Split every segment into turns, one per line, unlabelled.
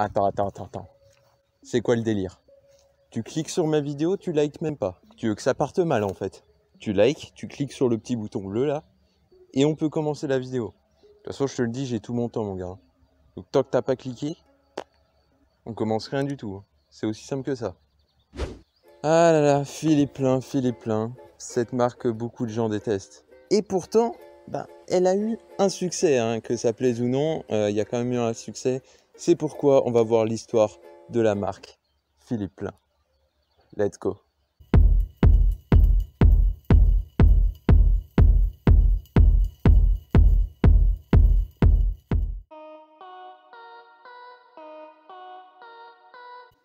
Attends. C'est quoi le délire? Tu cliques sur ma vidéo, tu likes même pas. Tu veux que ça parte mal en fait. Tu likes, tu cliques sur le petit bouton bleu là, et on peut commencer la vidéo. De toute façon, je te le dis, j'ai tout mon temps, mon gars. Donc tant que t'as pas cliqué, on commence rien du tout. C'est aussi simple que ça. Ah là là, filet plein. Cette marque, beaucoup de gens détestent. Et pourtant, elle a eu un succès, hein, que ça plaise ou non, il y a quand même eu un succès. C'est pourquoi on va voir l'histoire de la marque Philippe Plein. Let's go.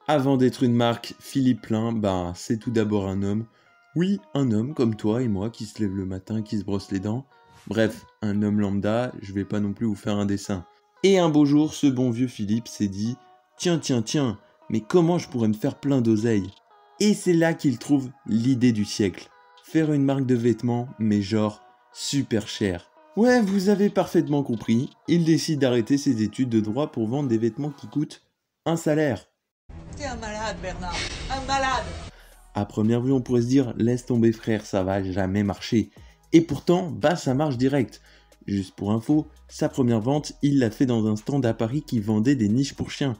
Avant d'être une marque, Philippe Plein, c'est tout d'abord un homme. Oui, un homme comme toi et moi qui se lève le matin, qui se brosse les dents. Bref, un homme lambda, je vais pas non plus vous faire un dessin. Et un beau jour, ce bon vieux Philippe s'est dit « Tiens, mais comment je pourrais me faire plein d'oseille ?» Et c'est là qu'il trouve l'idée du siècle. Faire une marque de vêtements, mais genre super cher. Ouais, vous avez parfaitement compris, il décide d'arrêter ses études de droit pour vendre des vêtements qui coûtent un salaire.
T'es un malade, Bernard, un malade.
À première vue, on pourrait se dire, laisse tomber frère, ça va jamais marcher. Et pourtant, ça marche direct. Juste pour info, sa première vente, il l'a fait dans un stand à Paris qui vendait des niches pour chiens.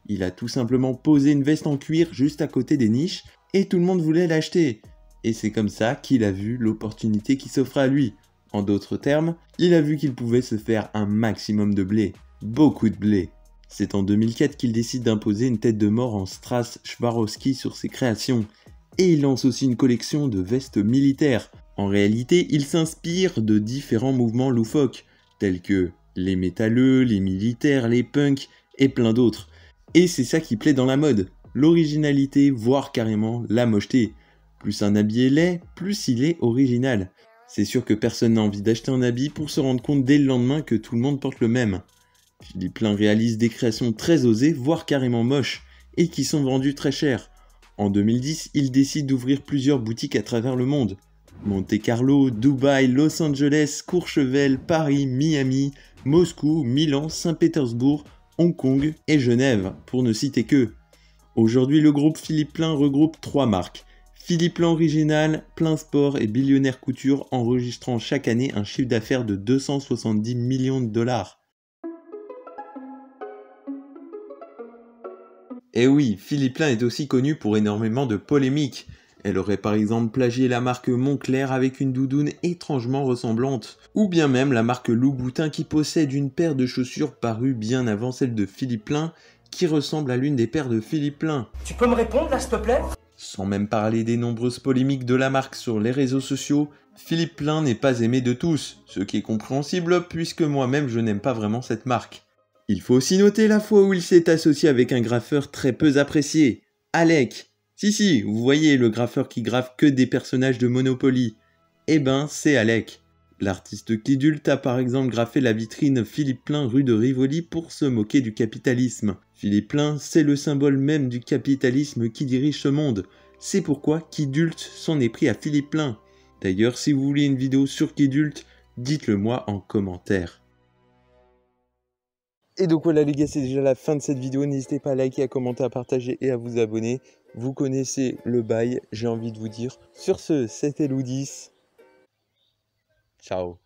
Il a tout simplement posé une veste en cuir juste à côté des niches, et tout le monde voulait l'acheter. Et c'est comme ça qu'il a vu l'opportunité qui s'offrait à lui. En d'autres termes, il a vu qu'il pouvait se faire un maximum de blé. Beaucoup de blé. C'est en 2004 qu'il décide d'imposer une tête de mort en strass Swarovski sur ses créations. Et il lance aussi une collection de vestes militaires. En réalité, il s'inspire de différents mouvements loufoques, tels que les métalleux, les militaires, les punks et plein d'autres. Et c'est ça qui plaît dans la mode, l'originalité, voire carrément la mocheté. Plus un habit est laid, plus il est original. C'est sûr que personne n'a envie d'acheter un habit pour se rendre compte dès le lendemain que tout le monde porte le même. Philippe Plein réalise des créations très osées, voire carrément moches, et qui sont vendues très cher. En 2010, il décide d'ouvrir plusieurs boutiques à travers le monde. Monte-Carlo, Dubaï, Los Angeles, Courchevel, Paris, Miami, Moscou, Milan, Saint-Pétersbourg, Hong Kong et Genève, pour ne citer que. Aujourd'hui, le groupe Philippe Plein regroupe 3 marques. Philippe Plein Original, Plein Sport et Billionnaire Couture, enregistrant chaque année un chiffre d'affaires de 270 millions de dollars. Et oui, Philippe Plein est aussi connu pour énormément de polémiques. Elle aurait par exemple plagié la marque Moncler avec une doudoune étrangement ressemblante. Ou bien même la marque Louboutin qui possède une paire de chaussures parue bien avant celle de Philippe Plein, qui ressemble à l'une des paires de Philippe Plein.
Tu peux me répondre là, s'il te plaît?
Sans même parler des nombreuses polémiques de la marque sur les réseaux sociaux, Philippe Plein n'est pas aimé de tous, ce qui est compréhensible puisque moi-même je n'aime pas vraiment cette marque. Il faut aussi noter la fois où il s'est associé avec un graffeur très peu apprécié, Alec. Si, vous voyez le graffeur qui graffe que des personnages de Monopoly. C'est Alec. L'artiste Kidult a par exemple graffé la vitrine Philippe Plein rue de Rivoli pour se moquer du capitalisme. Philippe Plein, c'est le symbole même du capitalisme qui dirige ce monde. C'est pourquoi Kidult s'en est pris à Philippe Plein. D'ailleurs, si vous voulez une vidéo sur Kidult, dites-le moi en commentaire. Et donc voilà les gars, c'est déjà la fin de cette vidéo. N'hésitez pas à liker, à commenter, à partager et à vous abonner. Vous connaissez le bail, j'ai envie de vous dire. Sur ce, c'était Loudis. Ciao.